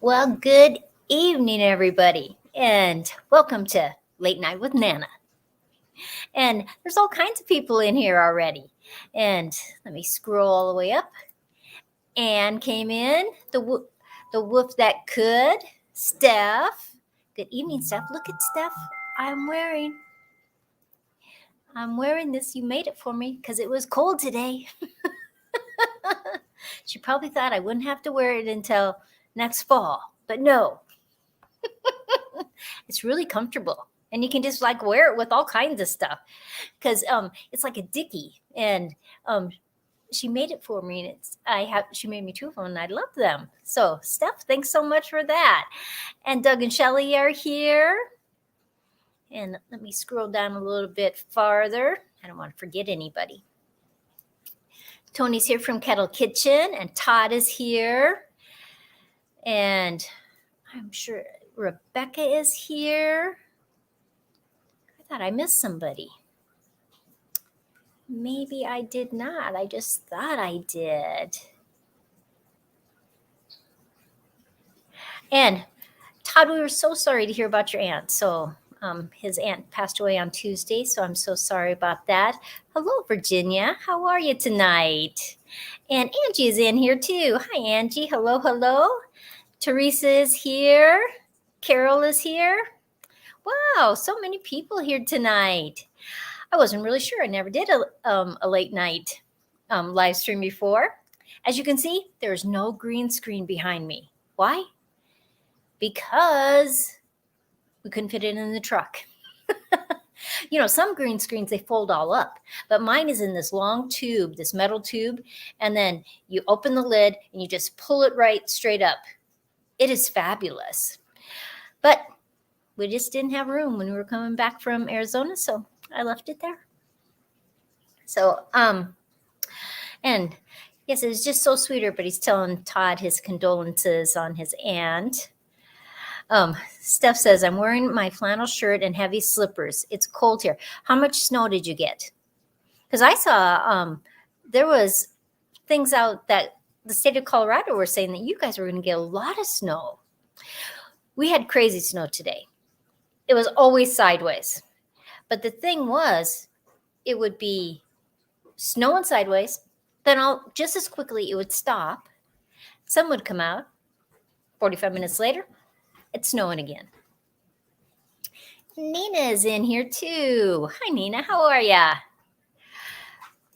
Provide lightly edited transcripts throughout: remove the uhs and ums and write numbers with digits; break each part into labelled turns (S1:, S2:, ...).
S1: Well, good evening, everybody, and welcome to Late Night with Nana. And there's all kinds of people in here already. And let me scroll all the way up. Anne came in, the wolf that could. Steph. Good evening, Steph. Look at Steph. I'm wearing this. You made it for me because it was cold today. She probably thought I wouldn't have to wear it until next fall, but no. It's really comfortable, and you can just like wear it with all kinds of stuff because it's like a dickie, and she made it for me, and she made me two of them, and I love them. So Steph, thanks so much for that. And Doug and Shelly are here. And let me scroll down a little bit farther. I don't want to forget anybody. Tony's here from Kettle Kitchen, and Todd is here. And I'm sure Rebecca is here. I thought I missed somebody. Maybe I did not. I just thought I did. And Todd, we were so sorry to hear about your aunt. So his aunt passed away on Tuesday, so I'm so sorry about that. Hello, Virginia. How are you tonight? And Angie is in here too. Hi, Angie. Hello, hello. Teresa is here. Carol is here. Wow, so many people here tonight. I wasn't really sure. I never did a late night live stream before. As you can see, there's no green screen behind me. Why? Because we couldn't fit it in the truck. You know, some green screens, they fold all up, but mine is in this long tube, this metal tube, and then you open the lid and you just pull it right straight up. It is fabulous. But we just didn't have room when we were coming back from Arizona, so I left it there. So, and yes, it was just so sweet. Everybody's telling Todd his condolences on his aunt. Steph says, I'm wearing my flannel shirt and heavy slippers. It's cold here. How much snow did you get? Because I saw there was things out that the state of Colorado were saying that you guys were going to get a lot of snow. We had crazy snow today. It was always sideways. But the thing was, it would be snowing sideways. Then just as quickly it would stop. Sun would come out. 45 minutes later, it's snowing again. Nina is in here too. Hi, Nina. How are ya?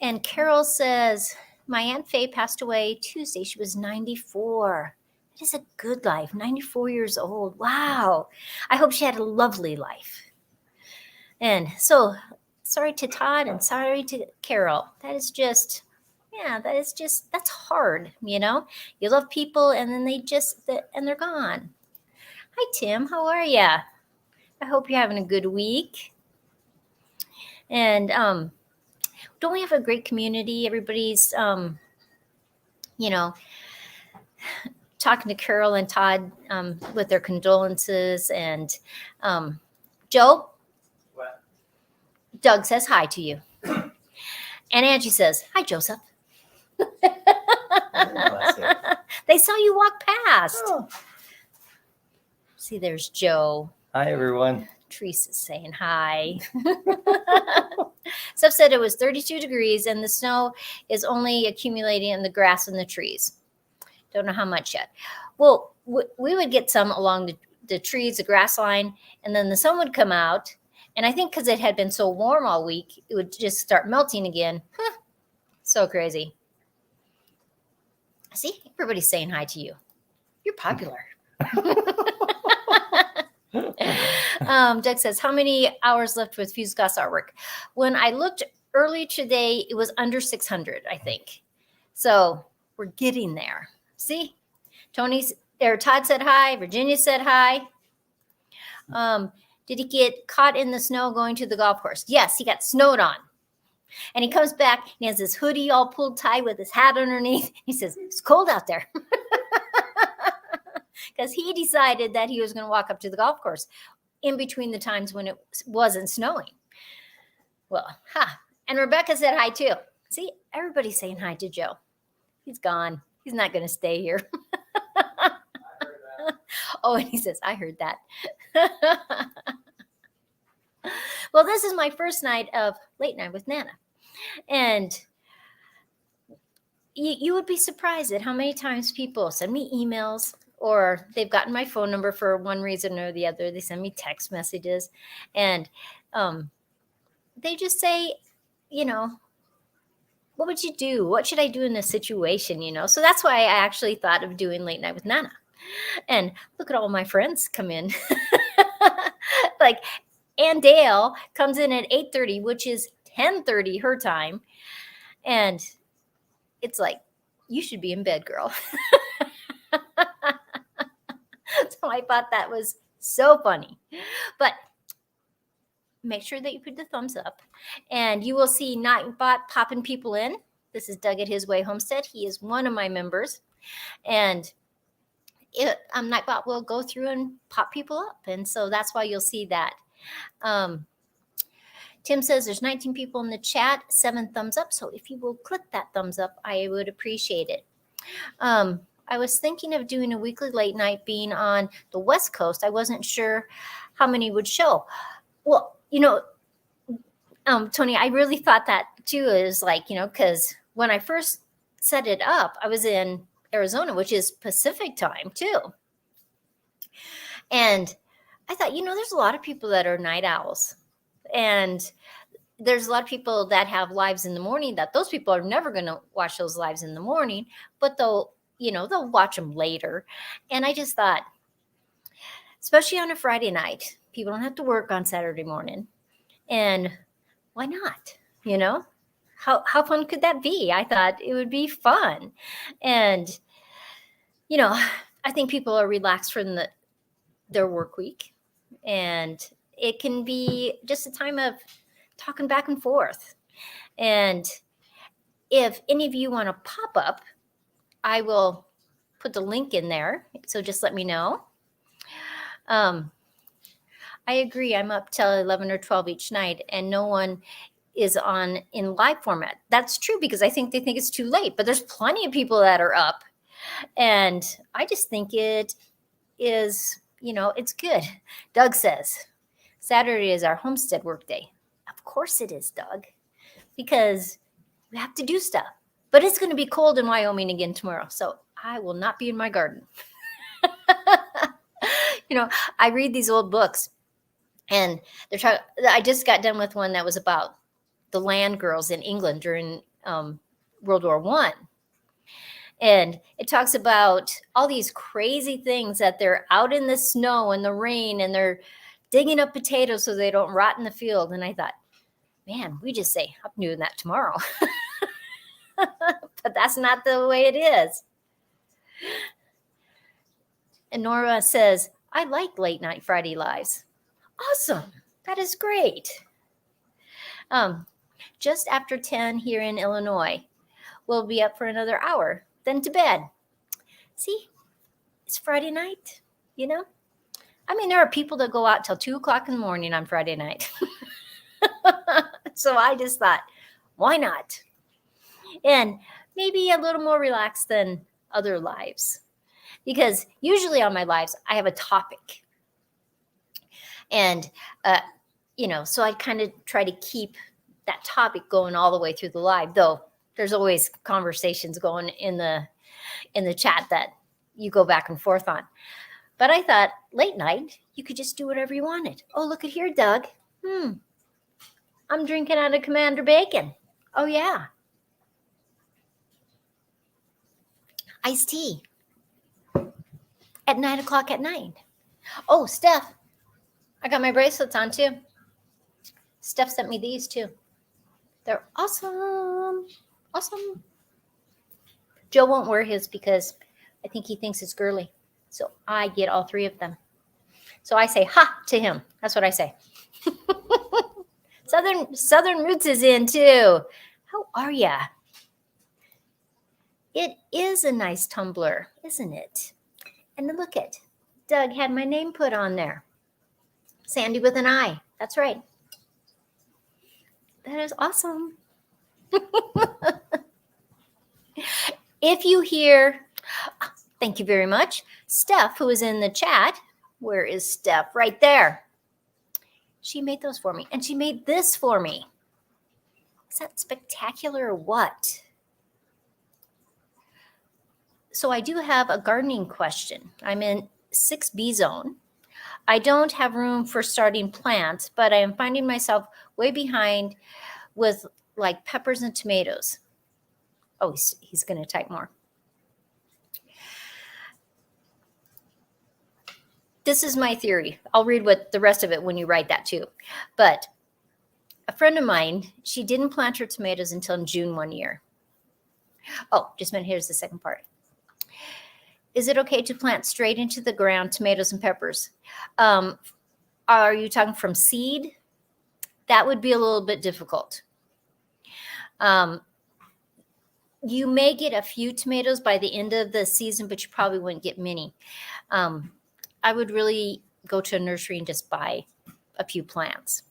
S1: And Carol says, my Aunt Faye passed away Tuesday. She was 94. It is a good life. 94 years old. Wow. I hope she had a lovely life. And so sorry to Todd and sorry to Carol. That's hard. You know, you love people and then they're gone. Hi, Tim. How are ya? I hope you're having a good week. And don't we have a great community? Everybody's, talking to Carol and Todd with their condolences. And Joe? What? Doug says hi to you. And Angie says, hi, Joseph. They saw you walk past. Oh. See, there's Joe.
S2: Hi, everyone.
S1: Teresa's saying hi. Steph said it was 32 degrees and the snow is only accumulating in the grass and the trees. Don't know how much yet. Well, we would get some along the trees, the grass line, and then the sun would come out. And I think because it had been so warm all week, it would just start melting again. So crazy. See, everybody's saying hi to you. You're popular. Doug says, how many hours left with Fuse Glass artwork? When I looked early today, it was under 600, I think. So we're getting there. See, Todd said hi. Virginia said hi. Did he get caught in the snow going to the golf course? Yes, he got snowed on. And he comes back and he has his hoodie all pulled tight with his hat underneath. He says, it's cold out there. Because he decided that he was going to walk up to the golf course in between the times when it wasn't snowing. Well, and Rebecca said hi too. See, everybody's saying hi to Joe. He's gone. He's not going to stay here. Oh, and he says, I heard that. Well, this is my first night of Late Night with Nana. And you would be surprised at how many times people send me emails, or they've gotten my phone number for one reason or the other. They send me text messages, and they just say, what would you do? What should I do in this situation? So that's why I actually thought of doing Late Night with Nana. And look at all my friends come in. Like Ann Dale comes in at 8:30, which is 10:30 her time. And it's like, you should be in bed, girl. So I thought that was so funny. But make sure that you put the thumbs up, and you will see Nightbot popping people in. This is Doug at His Way Homestead. He is one of my members, and Nightbot will go through and pop people up, and so that's why you'll see that. Tim says there's 19 people in the chat, 7 thumbs up. So if you will click that thumbs up, I would appreciate it. I was thinking of doing a weekly late night being on the West Coast. I wasn't sure how many would show. Well, Tony, I really thought that too, is like, because when I first set it up, I was in Arizona, which is Pacific time too. And I thought, there's a lot of people that are night owls. And there's a lot of people that have lives in the morning that those people are never going to watch those lives in the morning, but they'll watch them later. And I just thought, especially on a Friday night, people don't have to work on Saturday morning. And why not? How fun could that be? I thought it would be fun. And, I think people are relaxed from their work week. And it can be just a time of talking back and forth. And if any of you want to pop up, I will put the link in there. So just let me know. I agree. I'm up till 11 or 12 each night, and no one is on in live format. That's true, because I think they think it's too late, but there's plenty of people that are up. And I just think it is, it's good. Doug says, Saturday is our homestead work day. Of course it is, Doug, because we have to do stuff. But it's going to be cold in Wyoming again tomorrow, so I will not be in my garden. I read these old books, and I just got done with one that was about the land girls in England during World War I. And it talks about all these crazy things that they're out in the snow and the rain, and they're digging up potatoes so they don't rot in the field. And I thought, man, we just say, I'm doing that tomorrow. But that's not the way it is. And Nora says, I like late night Friday lives. Awesome. That is great. Just after 10 here in Illinois. We'll be up for another hour, then to bed. See, it's Friday night, there are people that go out till 2 o'clock in the morning on Friday night. So I just thought, why not? And maybe a little more relaxed than other lives. Because usually on my lives, I have a topic. And, so I kind of try to keep that topic going all the way through the live, though there's always conversations going in the chat that you go back and forth on. But I thought late night, you could just do whatever you wanted. Oh, look at here, Doug. I'm drinking out of Commander Bacon. Oh, yeah. Iced tea at 9 o'clock at night. Oh, Steph, I got my bracelets on too. Steph sent me these too. They're awesome. Awesome. Joe won't wear his because I think he thinks it's girly. So I get all 3 of them. So I say ha to him. That's what I say. Southern Roots is in too. How are ya? It is a nice tumbler, isn't it? And look at Doug had my name put on there. Sandy with an I. That's right. That is awesome. If you hear, Thank you very much. Steph, who is in the chat. Where is Steph? Right there. She made those for me. And she made this for me. Is that spectacular or what? So I do have a gardening question. I'm in 6B zone. I don't have room for starting plants, but I am finding myself way behind with like peppers and tomatoes. Oh, he's going to type more. This is my theory. I'll read what the rest of it when you write that too. But a friend of mine, she didn't plant her tomatoes until June one year. Oh, just a minute. Here's the second part. Is it okay to plant straight into the ground tomatoes and peppers? Are you talking from seed? That would be a little bit difficult. You may get a few tomatoes by the end of the season, but you probably wouldn't get many. I would really go to a nursery and just buy a few plants.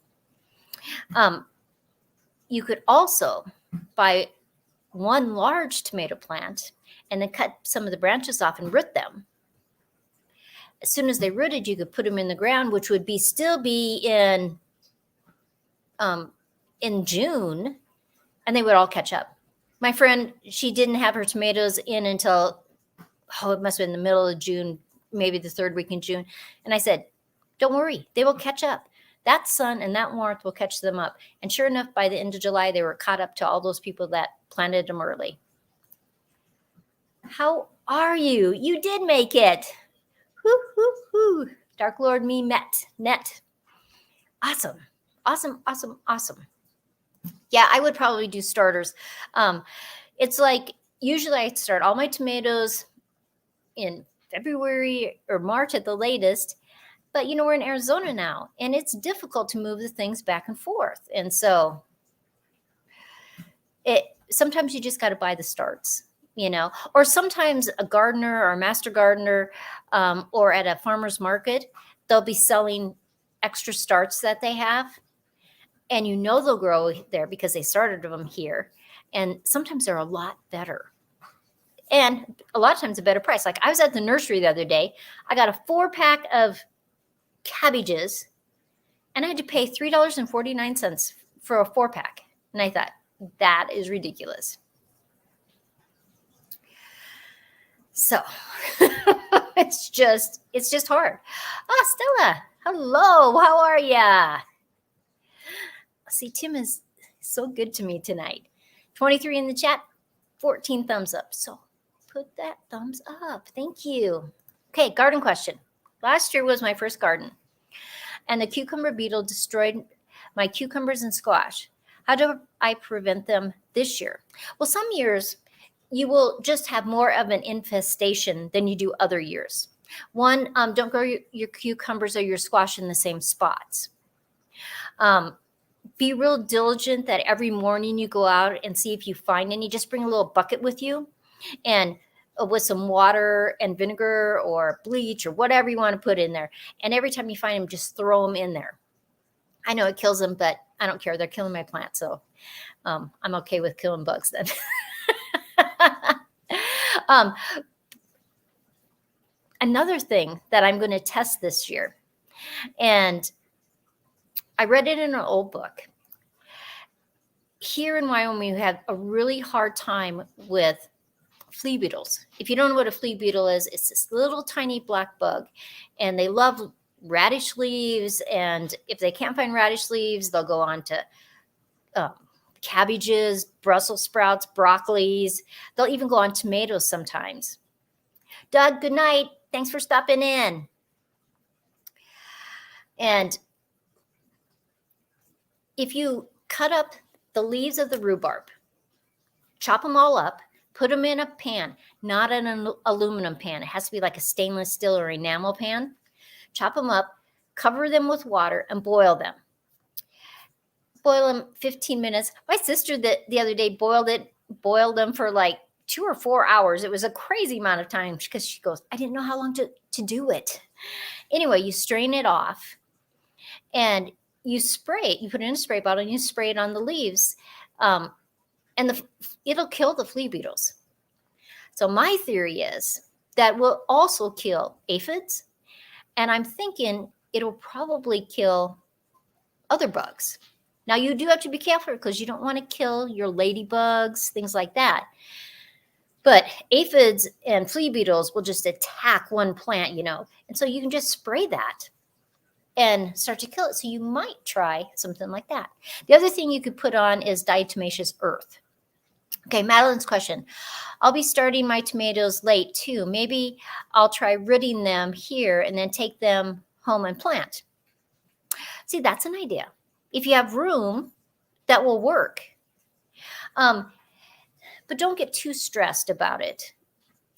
S1: You could also buy one large tomato plant and then cut some of the branches off and root them. As soon as they rooted, you could put them in the ground, which would still be in June, and they would all catch up. My friend, she didn't have her tomatoes in until, it must have been the middle of June, maybe the third week in June. And I said, don't worry, they will catch up. That sun and that warmth will catch them up. And sure enough, by the end of July, they were caught up to all those people that planted them early. How are you? You did make it. Whoo, whoo, whoo. Dark Lord me net. Awesome. Awesome, awesome, awesome. Yeah, I would probably do starters. It's like, usually I start all my tomatoes in February or March at the latest. But, we're in Arizona now, and it's difficult to move the things back and forth. And so sometimes you just got to buy the starts, or sometimes a gardener or a master gardener or at a farmer's market, they'll be selling extra starts that they have. And they'll grow there because they started them here. And sometimes they're a lot better. And a lot of times a better price. Like I was at the nursery the other day. I got a 4-pack of cabbages, and I had to pay $3.49 for a 4-pack. And I thought, that is ridiculous. So it's just hard. Stella, hello, how are ya? See, Tim is so good to me tonight. 23 in the chat, 14 thumbs up. So put that thumbs up. Thank you. Okay, garden question. Last year was my first garden, and the cucumber beetle destroyed my cucumbers and squash. How do I prevent them this year? Well, some years you will just have more of an infestation than you do other years. One, don't grow your cucumbers or your squash in the same spots. Be real diligent that every morning you go out and see if you find any. Just bring a little bucket with you, and with some water and vinegar or bleach or whatever you want to put in there. And every time you find them, just throw them in there. I know it kills them, but I don't care. They're killing my plant. So I'm okay with killing bugs then. Another thing that I'm going to test this year, and I read it in an old book. Here in Wyoming, we have a really hard time with flea beetles. If you don't know what a flea beetle is, it's this little tiny black bug, and they love radish leaves. And if they can't find radish leaves, they'll go on to cabbages, Brussels sprouts, broccolis. They'll even go on tomatoes sometimes. Doug, good night. Thanks for stopping in. And if you cut up the leaves of the rhubarb, chop them all up, put them in a pan, not an aluminum pan. It has to be like a stainless steel or enamel pan. Chop them up, cover them with water, and boil them. Boil them 15 minutes. My sister the other day boiled them for like 2 or 4 hours. It was a crazy amount of time because she goes, I didn't know how long to do it. Anyway, you strain it off and you spray it. You put it in a spray bottle and you spray it on the leaves. And it'll kill the flea beetles. So my theory is that will also kill aphids. And I'm thinking it'll probably kill other bugs. Now, you do have to be careful because you don't want to kill your ladybugs, things like that. But aphids and flea beetles will just attack one plant, and so you can just spray that and start to kill it. So you might try something like that. The other thing you could put on is diatomaceous earth. Okay, Madeline's question. I'll be starting my tomatoes late too. Maybe I'll try rooting them here and then take them home and plant. See, that's an idea. If you have room, that will work. But don't get too stressed about it.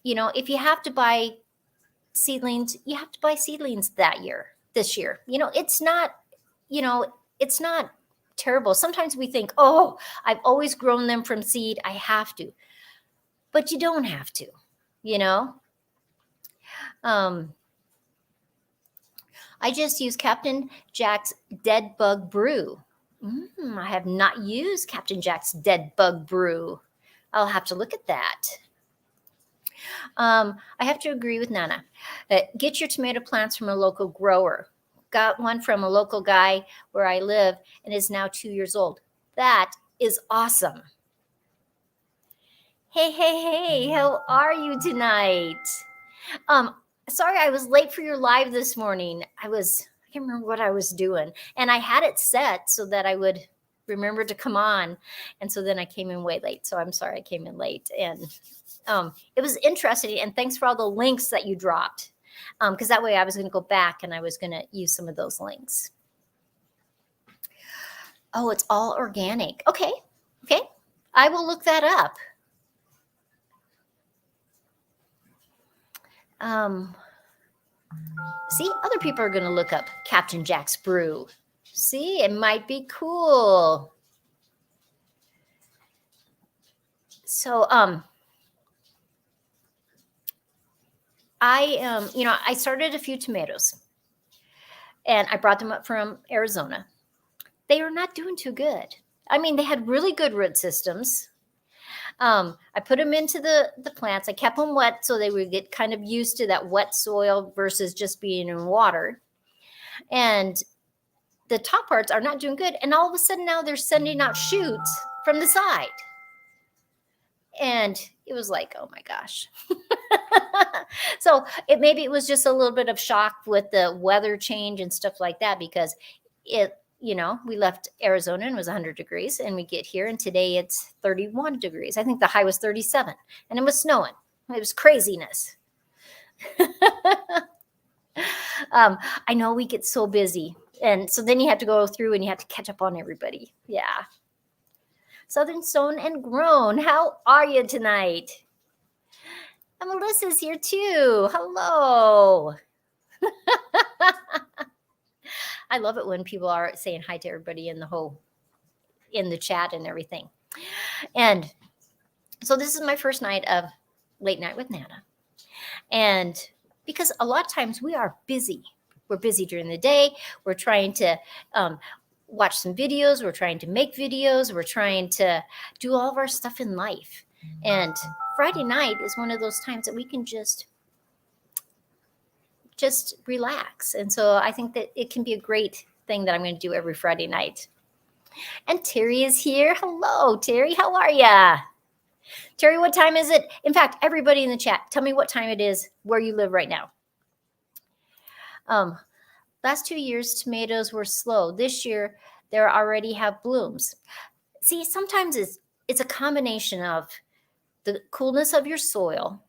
S1: If you have to buy seedlings, you have to buy seedlings this year. It's not terrible. Sometimes we think, oh, I've always grown them from seed, I have to. But you don't have to, I just use Captain Jack's Dead Bug Brew. I have not used Captain Jack's Dead Bug Brew. I'll have to look at that. I have to agree with Nana. Get your tomato plants from a local grower. Got one from a local guy where I live and is now 2 years old. That is awesome. Hey, how are you tonight? Sorry, I was late for your live this morning. I can't remember what I was doing. And I had it set so that I would remember to come on. And so then I came in way late. So I'm sorry I came in late. And it was interesting. And thanks for all the links that you dropped. Because that way I was going to go back and I was going to use some of those links. Oh, it's all organic. Okay. I will look that up. See, other people are going to look up Captain Jack's Brew. See, it might be cool. So, I started a few tomatoes and I brought them up from Arizona. They are not doing too good. I mean, they had really good root systems. I put them into the plants. I kept them wet so they would get kind of used to that wet soil versus just being in water. And the top parts are not doing good. And all of a sudden now they're sending out shoots from the side. And it was like, oh my gosh. So maybe it was just a little bit of shock with the weather change and stuff like that, because we left Arizona and it was 100 degrees and we get here and today it's 31 degrees. I think the high was 37 and it was snowing. It was craziness. I know we get so busy. And so then you have to go through and you have to catch up on everybody. Yeah. Southern Sown and Grown. How are you tonight? And Melissa's here too. Hello. I love it when people are saying hi to everybody in the chat and everything. And so this is my first night of Late Night with Nana. And because a lot of times we are busy. We're busy during the day. We're trying to watch some videos. We're trying to make videos. We're trying to do all of our stuff in life. And Friday night is one of those times that we can just relax. And so I think that it can be a great thing that I'm going to do every Friday night. And Terry is here. Hello, Terry. How are ya? Terry, what time is it? In fact, everybody in the chat, tell me what time it is where you live right now. Last 2 years, tomatoes were slow. This year, they already have blooms. See, sometimes it's a combination of the coolness of your soil,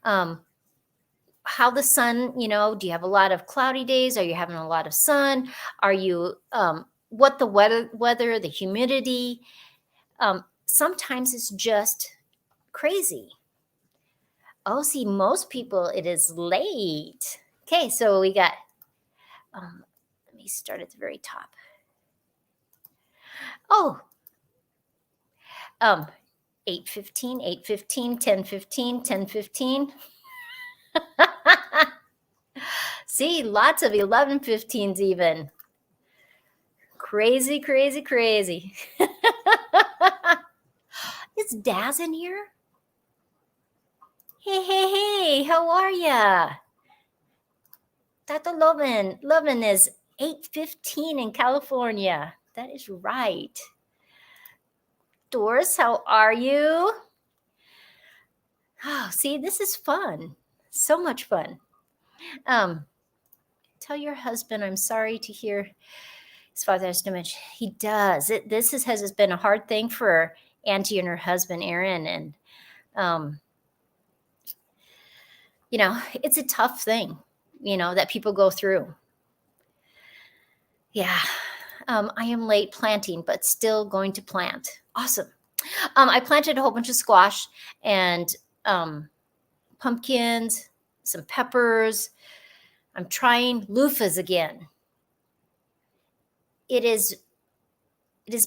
S1: how the sun, do you have a lot of cloudy days? Are you having a lot of sun? Are you, what the weather, the humidity? Sometimes it's just crazy. Oh, see, most people, it is late. Okay, so we got, let me start at the very top. Oh, 8:15, 8:15, 10:15, 10:15. See, lots of 11:15s even. Crazy, crazy, crazy. Is Daz in here? Hey, how are ya? Dr. Lovin is 8:15 in California. That is right. Doris, how are you? Oh, see, this is fun. So much fun. Tell your husband I'm sorry to hear his father has dementia. He does. Has been a hard thing for Auntie and her husband, Aaron. And, it's a tough thing, that people go through. Yeah. I am late planting, but still going to plant. Awesome. I planted a whole bunch of squash and pumpkins, some peppers. I'm trying loofahs again. It is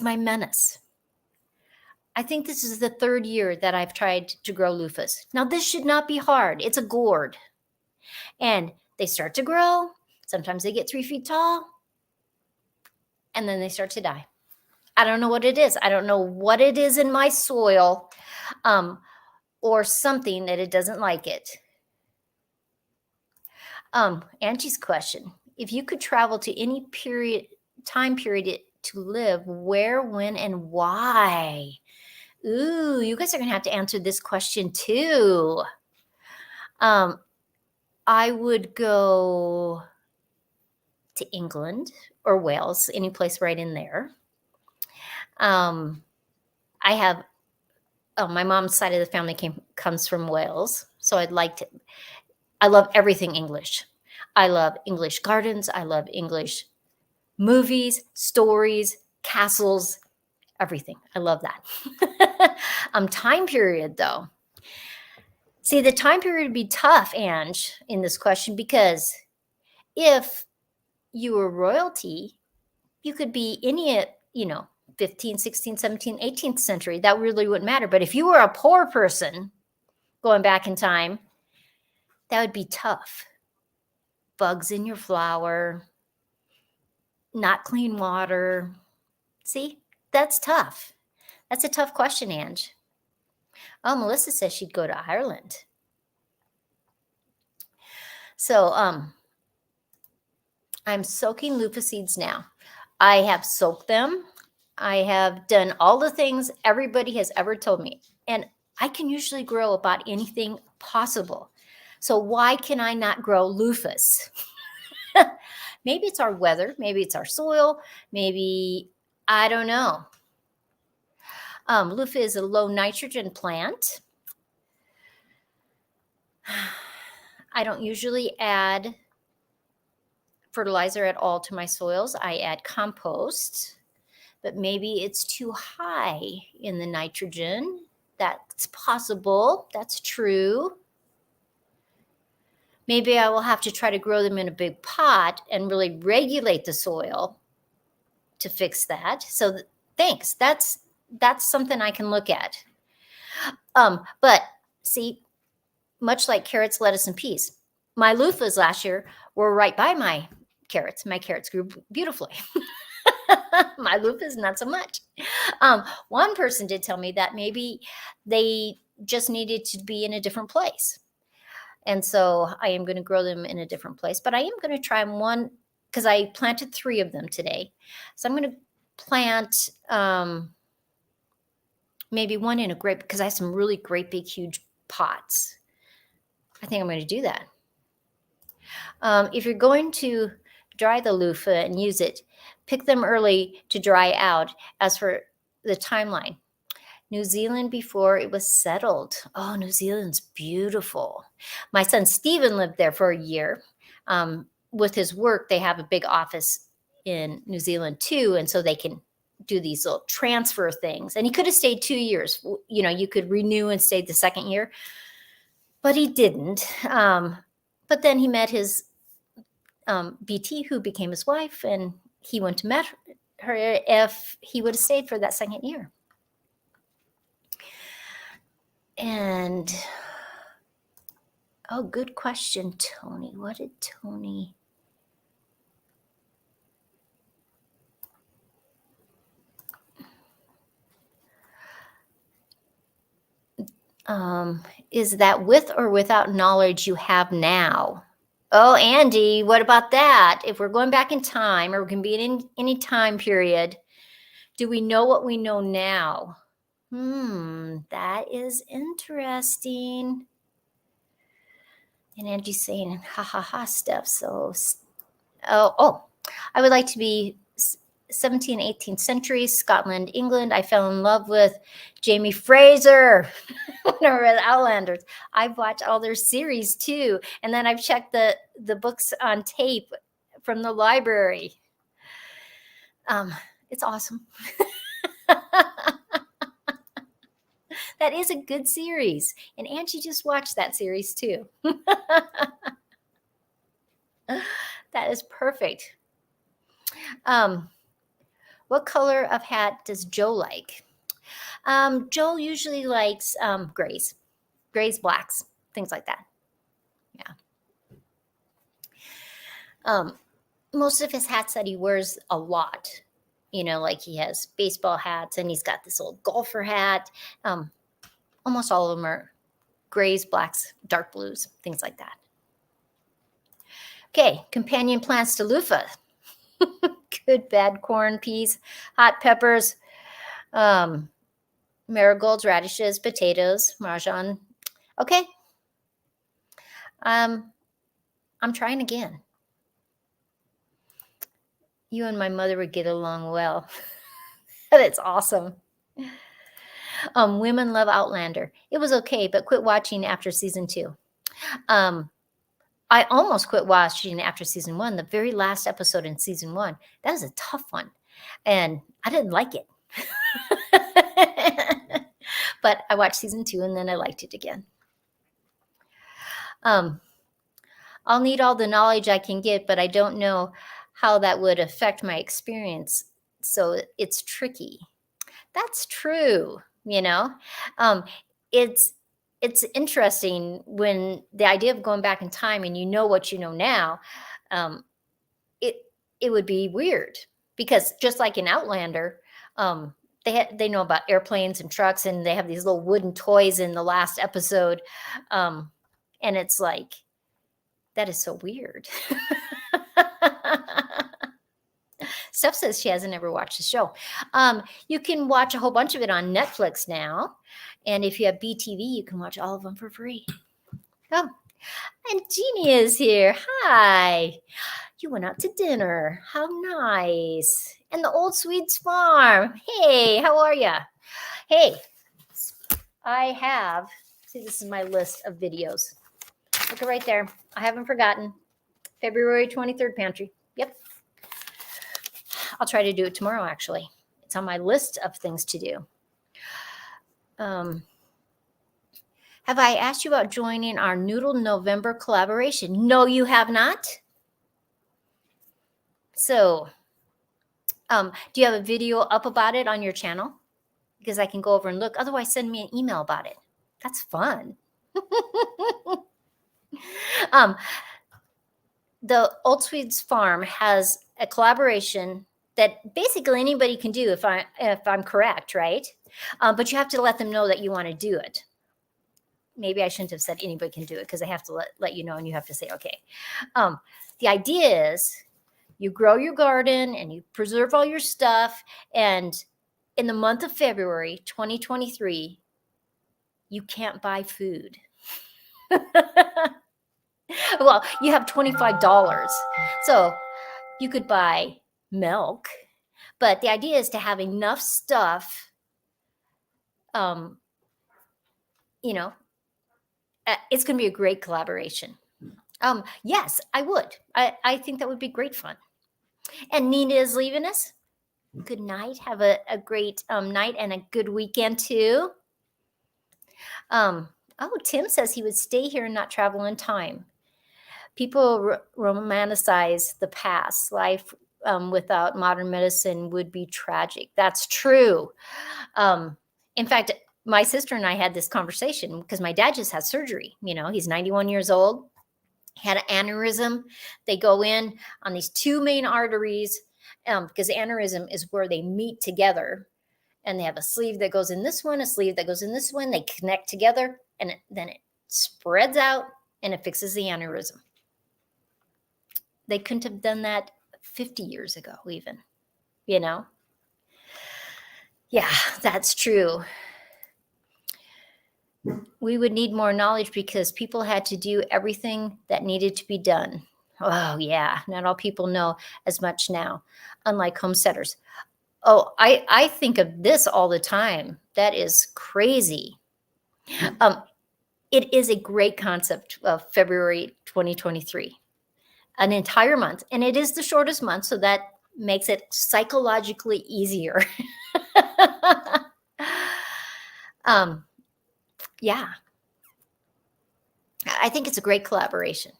S1: my menace. I think this is the third year that I've tried to grow loofahs. Now, this should not be hard. It's a gourd. And they start to grow. Sometimes they get 3 feet tall. And then they start to die. I don't know what it is. I don't know what it is in my soil or something that it doesn't like it. Angie's question. If you could travel to any time period to live, where, when, and why? Ooh, you guys are going to have to answer this question too. I would go to England or Wales, any place right in there. I have my mom's side of the family comes from Wales, so I love everything English. I love English gardens. I love English movies, stories, castles, everything. I love that. Time period, though. See, the time period would be tough, Ange, in this question, because if you were royalty, you could be any, 15th, 16th, 17th, 18th century. That really wouldn't matter. But if you were a poor person going back in time, that would be tough. Bugs in your flour, not clean water. See, that's tough. That's a tough question, Ange. Oh, Melissa says she'd go to Ireland. So, I'm soaking loofah seeds now. I have soaked them. I have done all the things everybody has ever told me. And I can usually grow about anything possible. So why can I not grow loofahs? Maybe it's our weather. Maybe it's our soil. Maybe, I don't know. Loofah is a low nitrogen plant. I don't usually add fertilizer at all to my soils. I add compost, but maybe it's too high in the nitrogen. That's possible. That's true. Maybe I will have to try to grow them in a big pot and really regulate the soil to fix that. So thanks. That's something I can look at. But see, much like carrots, lettuce, and peas, my loofahs last year were right by my carrots. My carrots grew beautifully. My loofahs, not so much. One person did tell me that maybe they just needed to be in a different place. And so I am going to grow them in a different place. But I am going to try one because I planted 3 of them today. So I'm going to plant maybe one in a great, because I have some really great big huge pots. I think I'm going to do that. If you're going to dry the loofah and use it, pick them early to dry out. As for the timeline, New Zealand before it was settled. Oh, New Zealand's beautiful. My son Stephen lived there for a year. With his work, they have a big office in New Zealand too, and so they can do these little transfer things. And he could have stayed 2 years. You could renew and stay the second year, but he didn't. But then he met his BT, who became his wife, and he went to met her if he would have stayed for that second year. And, oh, good question, Tony. What did Tony? Is that with or without knowledge you have now? Oh, Andy, what about that? If we're going back in time, or we can be in any time period, do we know what we know now? That is interesting. And Angie's saying, ha ha ha stuff. So, I would like to be 17th, 18th century, Scotland, England. I fell in love with Jamie Fraser when I read Outlanders. I've watched all their series too. And then I've checked the books on tape from the library. It's awesome. That is a good series. And Angie just watched that series too. That is perfect. What color of hat does Joe like? Joe usually likes grays, blacks, things like that. Yeah. Most of his hats that he wears a lot, like he has baseball hats and he's got this old golfer hat. Almost all of them are grays, blacks, dark blues, things like that. Okay, companion plants to loofah. Good, bad corn, peas, hot peppers, marigolds, radishes, potatoes, marjan. Okay. I'm trying again. You and my mother would get along well. That's awesome. Women love Outlander. It was okay, but quit watching after season 2. I almost quit watching after season 1. The very last episode in season 1. That was a tough one. And I didn't like it. But I watched season 2 and then I liked it again. I'll need all the knowledge I can get, but I don't know how that would affect my experience. So it's tricky. That's true. It's interesting when the idea of going back in time and what you know now, it would be weird because just like in Outlander, they know about airplanes and trucks and they have these little wooden toys in the last episode. And it's like, that is so weird. Steph says she hasn't ever watched the show. You can watch a whole bunch of it on Netflix now. And if you have BTV, you can watch all of them for free. Oh, and Jeannie is here. Hi. You went out to dinner. How nice. And the Old Swedes Farm. Hey, how are you? Hey, I have, see, this is my list of videos. Look right there. I haven't forgotten. February 23rd pantry. Yep. I'll try to do it tomorrow, actually. It's on my list of things to do. Have I asked you about joining our Noodle November collaboration? No, you have not. So, do you have a video up about it on your channel? Because I can go over and look. Otherwise, send me an email about it. That's fun. The Old Swedes Farm has a collaboration that basically anybody can do if I'm correct, right? But you have to let them know that you want to do it. Maybe I shouldn't have said anybody can do it because I have to let you know and you have to say, okay. The idea is you grow your garden and you preserve all your stuff. And in the month of February 2023, you can't buy food. Well, you have $25. So you could buy milk. But the idea is to have enough stuff, it's going to be a great collaboration. Yes, I would. I think that would be great fun. And Nina is leaving us. Good night. Have a great night and a good weekend too. Tim says he would stay here and not travel in time. People romanticize the past. Life without modern medicine would be tragic. That's true. In fact, my sister and I had this conversation because my dad just had surgery. He's 91 years old, had an aneurysm. They go in on these 2 main arteries because aneurysm is where they meet together. And they have a sleeve that goes in this one, a sleeve that goes in this one. They connect together, and then it spreads out, and it fixes the aneurysm. They couldn't have done that 50 years ago even, you know? Yeah, that's true. We would need more knowledge because people had to do everything that needed to be done. Oh, yeah. Not all people know as much now, unlike homesteaders. Oh, I think of this all the time. That is crazy. It is a great concept of February 2023, an entire month. And it is the shortest month, so that makes it psychologically easier. Yeah. I think it's a great collaboration.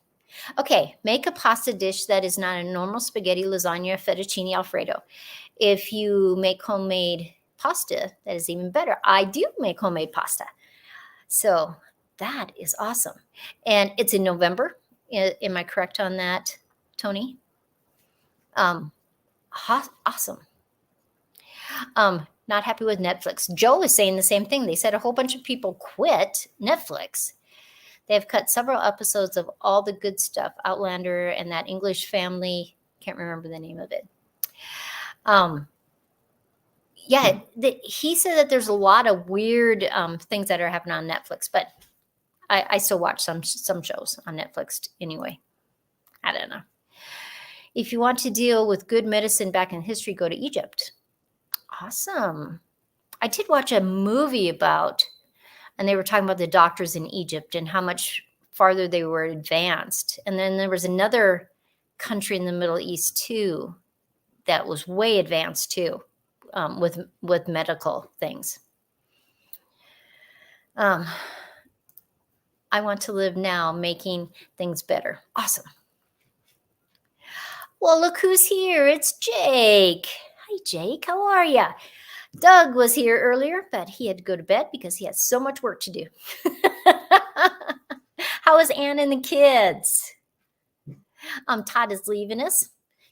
S1: Okay, make a pasta dish that is not a normal spaghetti, lasagna, fettuccine, Alfredo. If you make homemade pasta, that is even better. I do make homemade pasta. So that is awesome. And it's in November. Am I correct on that, Tony? Awesome. Not happy with Netflix. Joe is saying the same thing. They said a whole bunch of people quit Netflix. They have cut several episodes of all the good stuff, Outlander and that English family. Can't remember the name of it. Yeah, he said that there's a lot of weird things that are happening on Netflix, but I still watch some shows on Netflix anyway. I don't know. If you want to deal with good medicine back in history, go to Egypt. Awesome. I did watch a movie about, and they were talking about the doctors in Egypt and how much farther they were advanced. And then there was another country in the Middle East too that was way advanced too, with medical things. I want to live now, making things better. Awesome. Well, look who's here. It's Jake. Hi, Jake. How are you? Doug was here earlier, but he had to go to bed because he has so much work to do. How is Ann and the kids? Todd is leaving us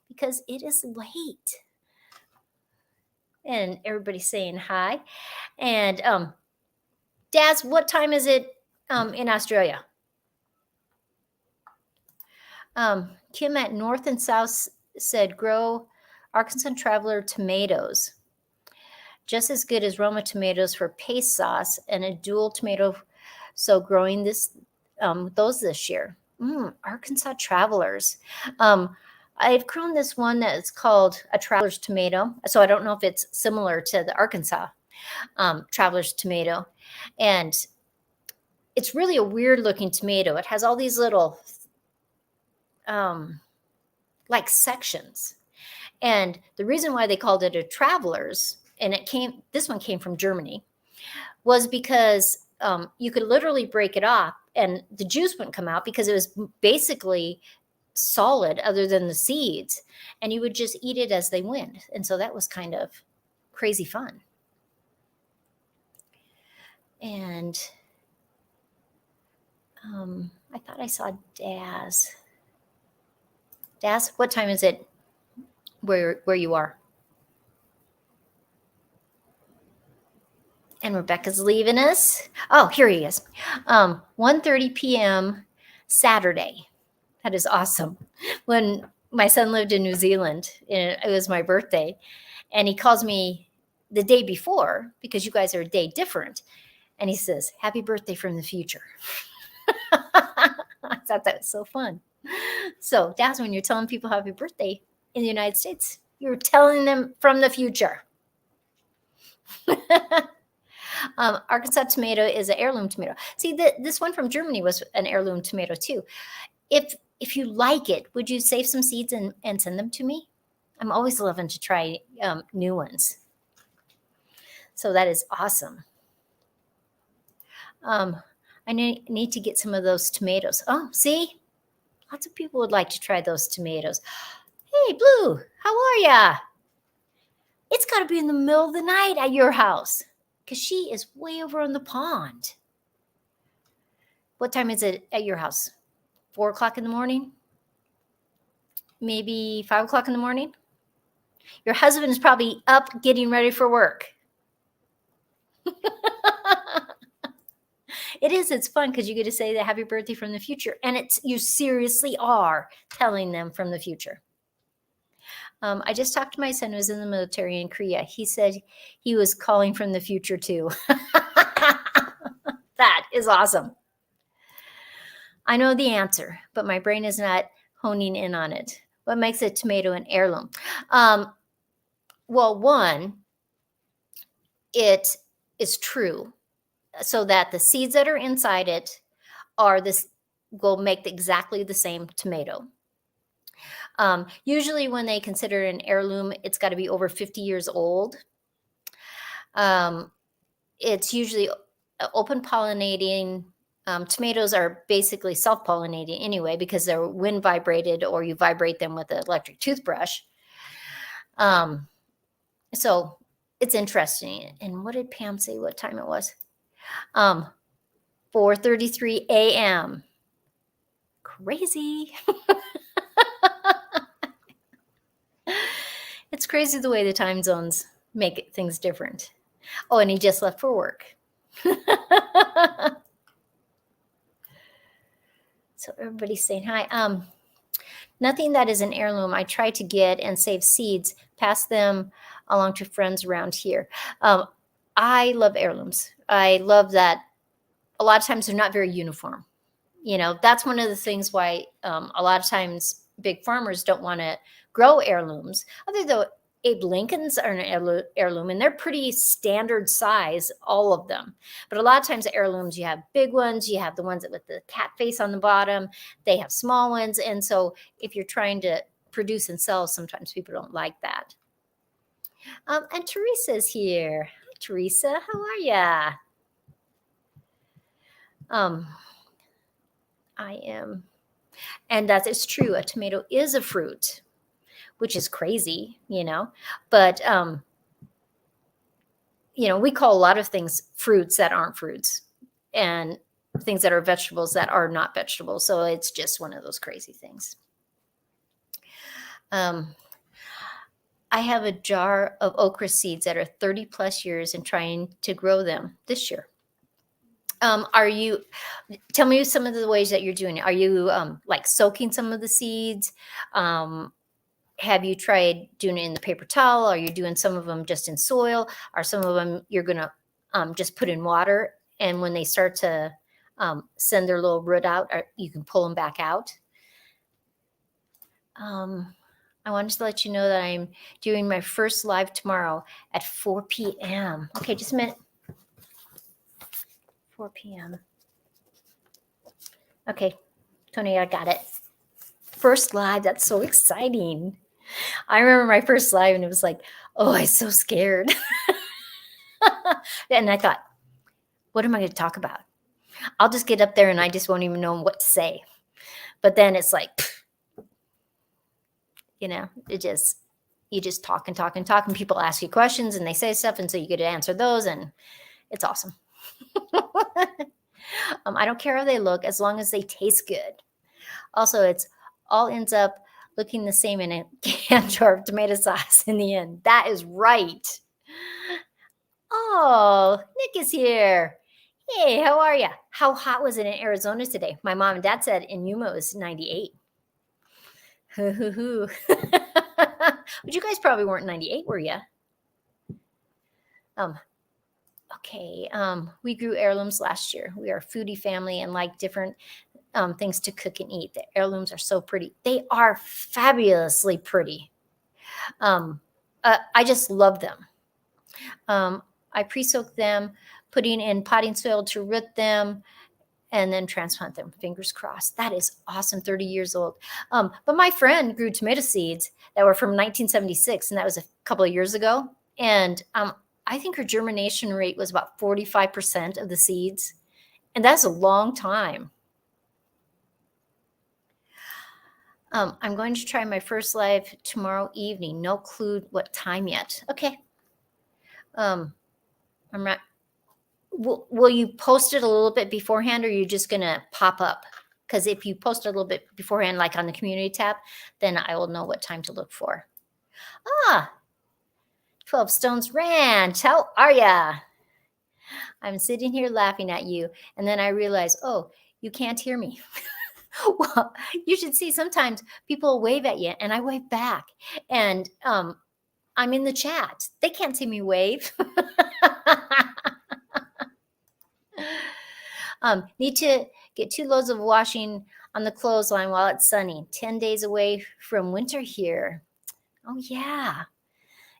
S1: because it is late. And everybody's saying hi. And Daz, what time is it in Australia? Kim at North and South said, grow Arkansas Traveler tomatoes. Just as good as Roma tomatoes for paste sauce and a dual tomato. So growing those this year. Arkansas Travelers. I've grown this one that's called a Traveler's tomato. So I don't know if it's similar to the Arkansas Traveler's tomato. And it's really a weird looking tomato. It has all these little like sections. And the reason why they called it a Traveler's, and this one came from Germany, was because you could literally break it off and the juice wouldn't come out because it was basically solid other than the seeds, and you would just eat it as they went. And so that was kind of crazy fun. And I thought I saw Daz. Daz, what time is it where you are? And Rebecca's leaving us. Oh, here he is. 1:30 p.m. Saturday. That is awesome. When my son lived in New Zealand, it was my birthday, and he calls me the day before because you guys are a day different. And he says, happy birthday from the future. I thought that was so fun. So that's when you're telling people happy birthday in the United States, you're telling them from the future. Arkansas tomato is an heirloom tomato. See, this one from Germany was an heirloom tomato too. If you like it, would you save some seeds and send them to me? I'm always loving to try new ones. So that is awesome. I need to get some of those tomatoes. Oh, see? Lots of people would like to try those tomatoes. Hey, Blue, how are ya? It's got to be in the middle of the night at your house because she is way over on the pond. What time is it at your house? 4 o'clock in the morning? Maybe 5 o'clock in the morning? Your husband is probably up getting ready for work. It is. It's fun because you get to say the happy birthday from the future. And you seriously are telling them from the future. I just talked to my son who was in the military in Korea. He said he was calling from the future too. That is awesome. I know the answer, but my brain is not honing in on it. What makes a tomato an heirloom? Well, one, it is true, so that the seeds that are inside it will make exactly the same tomato. Usually when they consider an heirloom, it's got to be over 50 years old. It's usually open pollinating. Tomatoes are basically self-pollinating anyway because they're wind vibrated, or you vibrate them with an electric toothbrush. So it's interesting. And what did Pam say what time it was? 4:33 a.m. Crazy. It's crazy the way the time zones make things different. Oh, and he just left for work. So everybody's saying hi. Nothing that is an heirloom. I try to get and save seeds, pass them along to friends around here. I love heirlooms. I love that a lot of times they're not very uniform. That's one of the things why a lot of times big farmers don't want to grow heirlooms. Other though Abe Lincolns are an heirloom, and they're pretty standard size, all of them. But a lot of times the heirlooms, you have big ones, you have the ones with the cat face on the bottom, they have small ones. And so if you're trying to produce and sell, sometimes people don't like that. And Teresa's here. Hi, Teresa, how are ya? I am. And that is true. A tomato is a fruit, which is crazy, but, we call a lot of things fruits that aren't fruits, and things that are vegetables that are not vegetables. So it's just one of those crazy things. I have a jar of okra seeds that are 30 plus years and trying to grow them this year. Tell me some of the ways that you're doing it. Are you like soaking some of the seeds? Have you tried doing it in the paper towel? Are you doing some of them just in soil? Are some of them you're going to just put in water? And when they start to send their little root out, you can pull them back out. I wanted to let you know that I'm doing my first live tomorrow at 4 p.m. Okay, just a minute. 4 p.m. Okay, Tony, I got it. First live, that's so exciting. I remember my first live and it was like, oh, I'm so scared. And I thought, what am I going to talk about? I'll just get up there and I just won't even know what to say. But then it's like, you just talk and talk and talk, and people ask you questions and they say stuff, and so you get to answer those, and it's awesome. I don't care how they look as long as they taste good. Also, it's all ends up looking the same in a can jar of tomato sauce in the end. That is right. Oh, Nick is here. Hey, how are you? How hot was it in Arizona today? My mom and dad said in Yuma it was 98. But you guys probably weren't 98, were you? Okay. We grew heirlooms last year. We are a foodie family and like different things to cook and eat. The heirlooms are so pretty. They are fabulously pretty. I just love them. I pre-soak them, putting in potting soil to root them, and then transplant them. Fingers crossed. That is awesome. 30 years old. But my friend grew tomato seeds that were from 1976, and that was a couple of years ago. And I think her germination rate was about 45% of the seeds. And that's a long time. I'm going to try my first live tomorrow evening. No clue what time yet. Okay. I'm not. Will you post it a little bit beforehand, or are you just going to pop up? Because if you post a little bit beforehand, like on the community tab, then I will know what time to look for. 12 Stones Ranch. How are ya? I'm sitting here laughing at you. And then I realize, oh, you can't hear me. Well, you should see sometimes people wave at you and I wave back. And I'm in the chat. They can't see me wave. Need to get 2 loads of washing on the clothesline while it's sunny. 10 days away from winter here. Oh, yeah.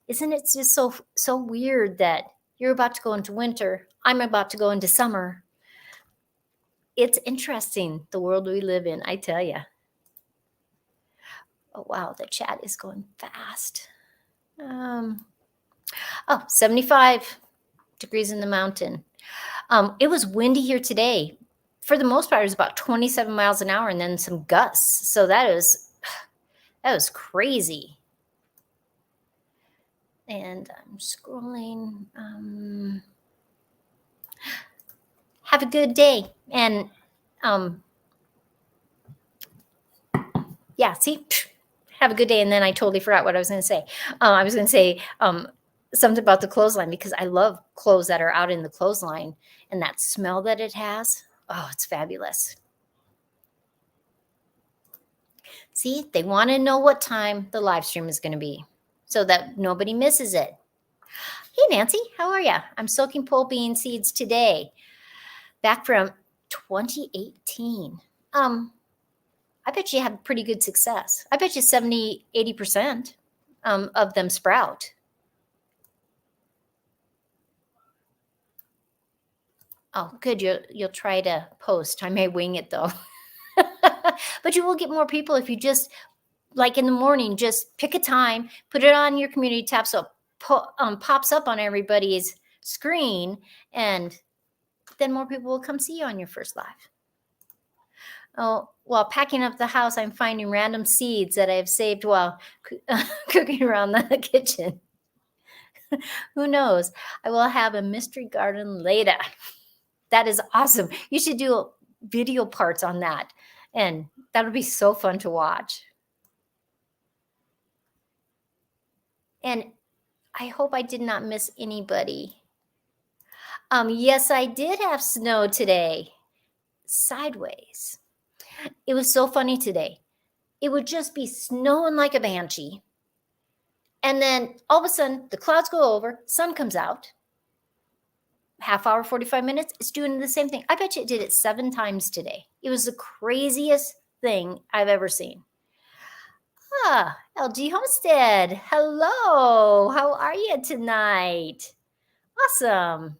S1: Isn't it just so weird that you're about to go into winter? I'm about to go into summer. It's interesting, the world we live in, I tell you. Oh, wow, the chat is going fast. 75 degrees in the mountain. It was windy here today. For the most part, it was about 27 miles an hour and then some gusts. So that was crazy. And I'm scrolling. Have a good day. And yeah, see, have a good day. And then I totally forgot what I was going to say. I was going to say something about the clothesline because I love clothes that are out in the clothesline and that smell that it has. Oh, it's fabulous. See, they want to know what time the live stream is going to be so that nobody misses it. Hey, Nancy, how are you? I'm soaking pole bean seeds today, back from 2018. I bet you have pretty good success. I bet you 70, 80% of them sprout. Oh, good. You'll try to post. I may wing it though. But you will get more people if you just, like in the morning, just pick a time, put it on your community tab so it pops up on everybody's screen, and then more people will come see you on your first live. Oh, while packing up the house, I'm finding random seeds that I've saved while cooking around the kitchen. Who knows? I will have a mystery garden later. That is awesome. You should do video parts on that. And that would be so fun to watch. And I hope I did not miss anybody. Yes, I did have snow today. Sideways. It was so funny today. It would just be snowing like a banshee. And then all of a sudden, the clouds go over, sun comes out. Half hour, 45 minutes, it's doing the same thing. I bet you it did it 7 times today. It was the craziest thing I've ever seen. LG Homestead, hello. How are you tonight? Awesome.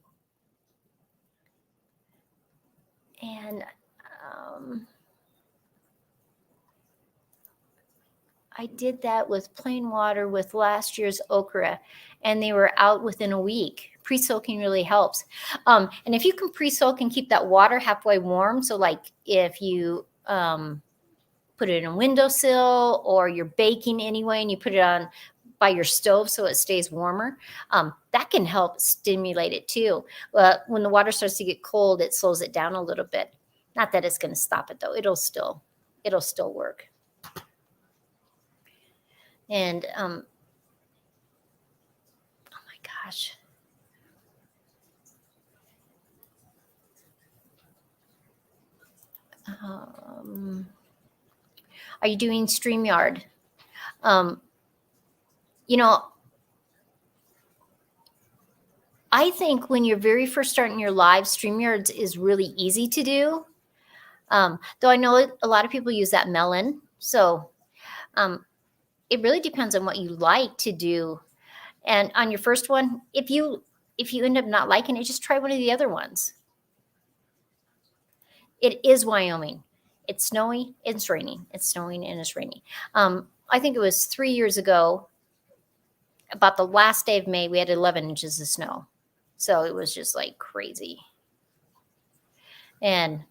S1: And I did that with plain water with last year's okra, and they were out within a week. Pre-soaking really helps. And if you can pre-soak and keep that water halfway warm, so like if you put it in a windowsill or you're baking anyway and you put it on by your stove so it stays warmer, that can help stimulate it too. When the water starts to get cold, it slows it down a little bit. Not that it's going to stop it though. It'll still work. And oh my gosh. Are you doing StreamYard? You know, I think when you're very first starting your live, StreamYard is really easy to do. Though I know a lot of people use that melon. So it really depends on what you like to do. And on your first one, if you end up not liking it, just try one of the other ones. It is Wyoming. It's snowy, it's raining. It's snowing and it's raining. I think it was 3 years ago, about the last day of May, we had 11 inches of snow. So it was just like crazy. And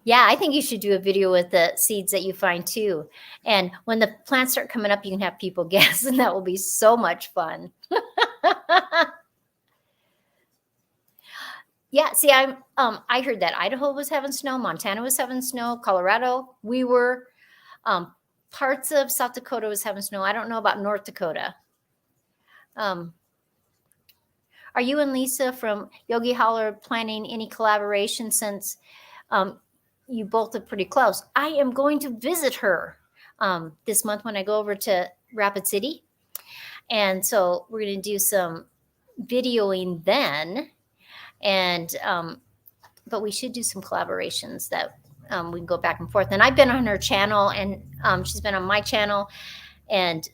S1: yeah, I think you should do a video with the seeds that you find too. And when the plants start coming up, you can have people guess, and that will be so much fun. Yeah, see, I heard that Idaho was having snow, Montana was having snow, Colorado, we were. Parts of South Dakota was having snow. I don't know about North Dakota. Are Are you and Lisa from Yogi Holler planning any collaboration since you both are pretty close? I am going to visit her this month when I go over to Rapid City. And so we're going to do some videoing then. And but we should do some collaborations that we can go back and forth. And I've been on her channel, and she's been on my channel, and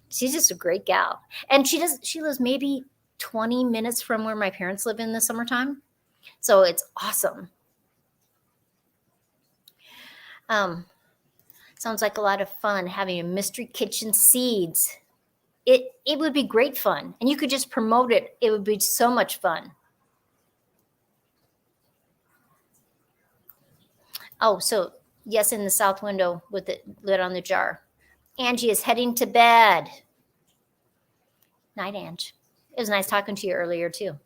S1: she's just a great gal. And she lives maybe 20 minutes from where my parents live in the summertime. So it's awesome. Sounds like a lot of fun having a mystery kitchen seeds. It would be great fun, and you could just promote it. It would be so much fun. Oh, so yes, in the south window with the lid on the jar. Angie is heading to bed. Night, Ange. It was nice talking to you earlier, too.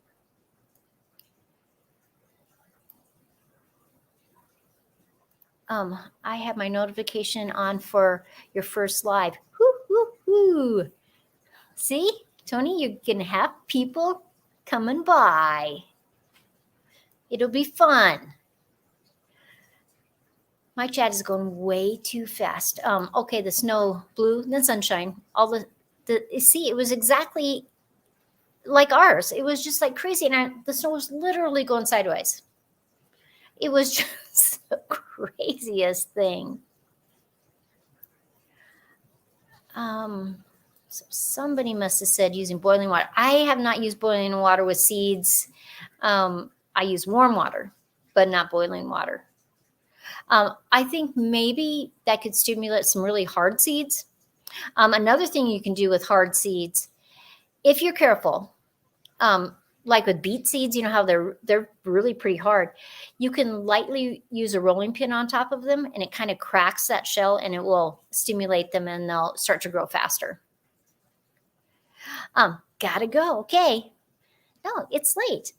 S1: I have my notification on for your first live. Whoo, whoo, whoo. See, Tony, you're going to have people coming by. It'll be fun. My chat is going way too fast. Okay, the snow blue, the sunshine, all the see, it was exactly like ours. It was just like crazy, and the snow was literally going sideways. It was just the craziest thing. So somebody must have said using boiling water. I have not used boiling water with seeds. I use warm water, but not boiling water. I think maybe that could stimulate some really hard seeds. Another thing you can do with hard seeds, if you're careful, like with beet seeds, you know how they're really pretty hard. You can lightly use a rolling pin on top of them, and it kind of cracks that shell, and it will stimulate them, and they'll start to grow faster. Gotta go. Okay. No, it's late.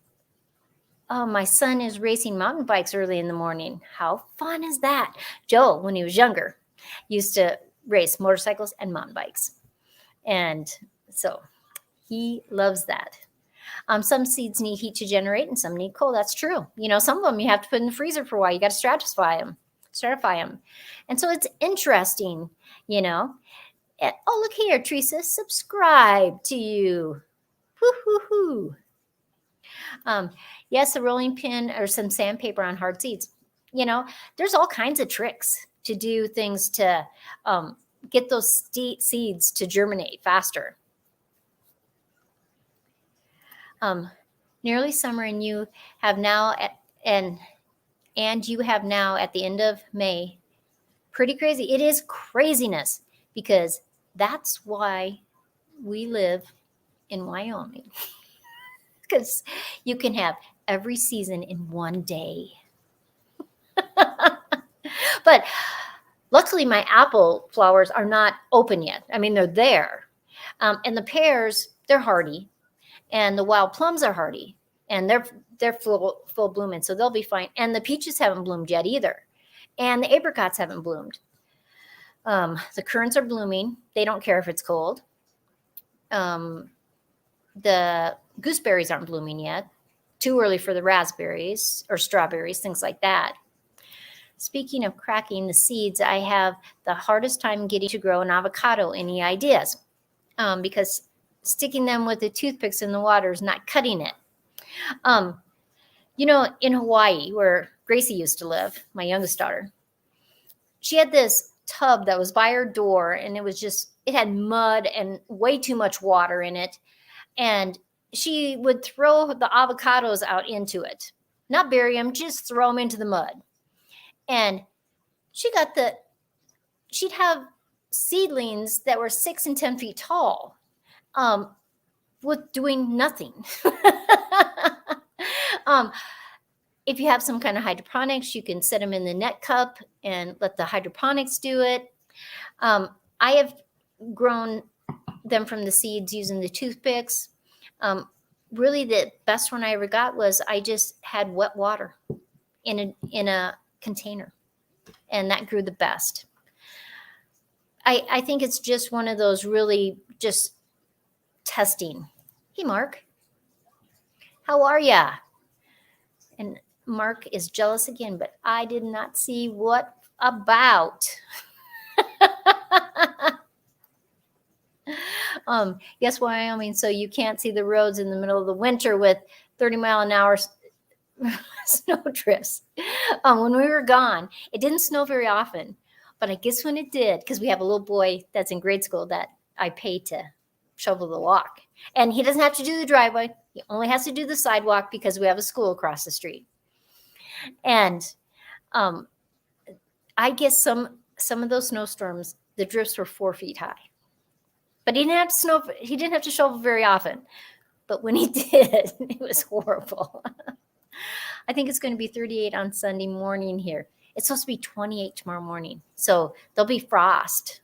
S1: Oh, my son is racing mountain bikes early in the morning. How fun is that? Joe, when he was younger, used to race motorcycles and mountain bikes. And so he loves that. Some seeds need heat to generate and some need cold. That's true. You know, some of them you have to put in the freezer for a while. You got to stratify them. And so it's interesting, you know. Oh, look here, Teresa, subscribe to you. Woo-hoo-hoo. Yes, a rolling pin or some sandpaper on hard seeds. You know, there's all kinds of tricks to do things to get those seeds to germinate faster. Nearly summer, and you have now and you have now at the end of May. Pretty crazy. It is craziness because that's why we live in Wyoming. Because you can have every season in one day. But luckily, my apple flowers are not open yet. I mean, they're there. And the pears, they're hardy. And the wild plums are hardy. And they're full blooming, so they'll be fine. And the peaches haven't bloomed yet either. And the apricots haven't bloomed. The currants are blooming. They don't care if it's cold. The gooseberries aren't blooming yet. Too early for the raspberries or strawberries, things like that. Speaking of cracking the seeds, I have the hardest time getting to grow an avocado. Any ideas? Because sticking them with the toothpicks in the water is not cutting it. You know, in Hawaii, where Gracie used to live, my youngest daughter, she had this tub that was by her door, and it had mud and way too much water in it. And she would throw the avocados out into it, not bury them, just throw them into the mud. And she'd have seedlings that were 6 and 10 feet tall, with doing nothing. If you have some kind of hydroponics, you can set them in the net cup and let the hydroponics do it. I have grown them from the seeds using the toothpicks. Really, the best one I ever got was I just had wet water in a container, and that grew the best. I think it's just one of those really just testing. Hey, Mark. How are ya? And Mark is jealous again, but I did not see what about. Yes, Wyoming. So you can't see the roads in the middle of the winter with 30-mile-an-hour snow drifts. When we were gone, it didn't snow very often, but I guess when it did, because we have a little boy that's in grade school that I pay to shovel the walk, and he doesn't have to do the driveway. He only has to do the sidewalk because we have a school across the street. And I guess some of those snowstorms, the drifts were 4 feet high. But he didn't have to shovel very often. But when he did, it was horrible. I think it's going to be 38 on Sunday morning here. It's supposed to be 28 tomorrow morning. So there'll be frost.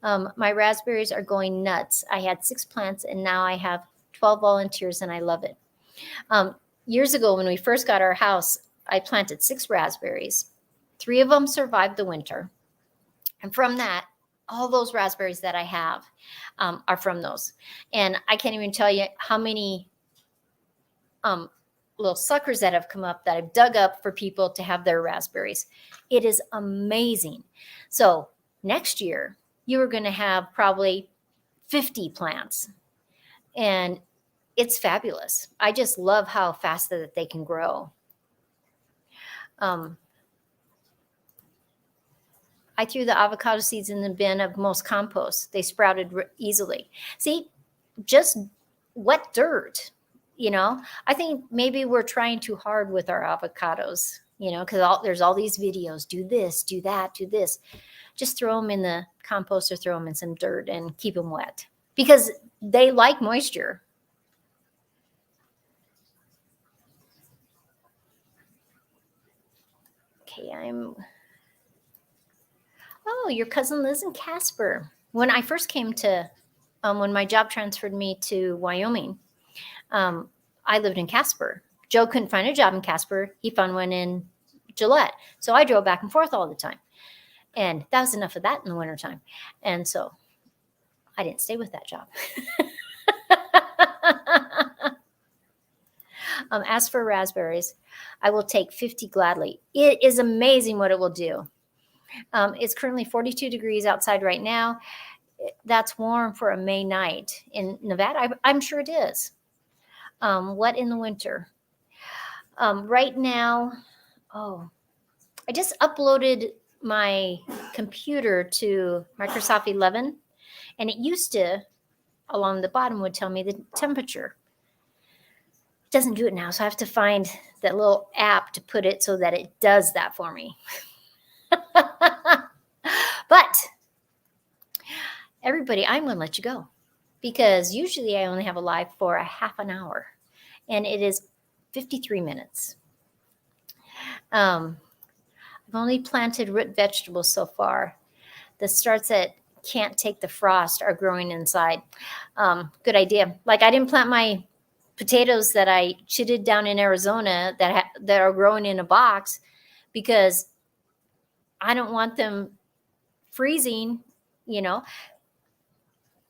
S1: My raspberries are going nuts. I had 6 plants and now I have 12 volunteers and I love it. Years ago, when we first got our house, I planted 6 raspberries. 3 of them survived the winter. And from that, all those raspberries that I have are from those. And I can't even tell you how many little suckers that have come up that I've dug up for people to have their raspberries. It is amazing. So next year, you are going to have probably 50 plants. And it's fabulous. I just love how fast that they can grow. I threw the avocado seeds in the bin of most compost. They sprouted easily. See, just wet dirt, you know. I think maybe we're trying too hard with our avocados, you know, because there's all these videos. Do this, do that, do this. Just throw them in the compost or throw them in some dirt and keep them wet because they like moisture. Okay, Oh, your cousin lives in Casper. When I first came to, when my job transferred me to Wyoming, I lived in Casper. Joe couldn't find a job in Casper. He found one in Gillette. So I drove back and forth all the time. And that was enough of that in the wintertime. And so I didn't stay with that job. As for raspberries, I will take 50 gladly. It is amazing what it will do. It's currently 42 degrees outside right now. That's warm for a May night in Nevada. I'm sure it is. What in the winter? Right now, I just uploaded my computer to Microsoft 11, and it used to, along the bottom, would tell me the temperature. It doesn't do it now, so I have to find that little app to put it so that it does that for me. But everybody, I'm going to let you go because usually I only have a live for a half an hour and it is 53 minutes. I've only planted root vegetables so far. The starts that can't take the frost are growing inside. Good idea. Like I didn't plant my potatoes that I chitted down in Arizona that are growing in a box because I don't want them freezing, you know,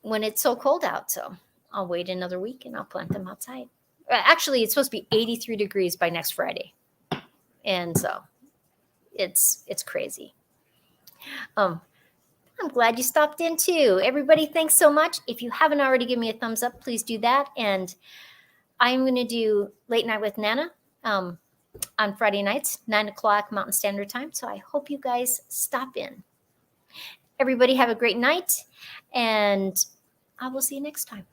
S1: when it's so cold out. So I'll wait another week and I'll plant them outside. Actually, it's supposed to be 83 degrees by next Friday. And so it's crazy. I'm glad you stopped in too. Everybody, thanks so much. If you haven't already given me a thumbs up, please do that. And I'm going to do Late Night with Nana on Friday nights, 9 o'clock Mountain Standard Time. So I hope you guys stop in. Everybody have a great night, and I will see you next time.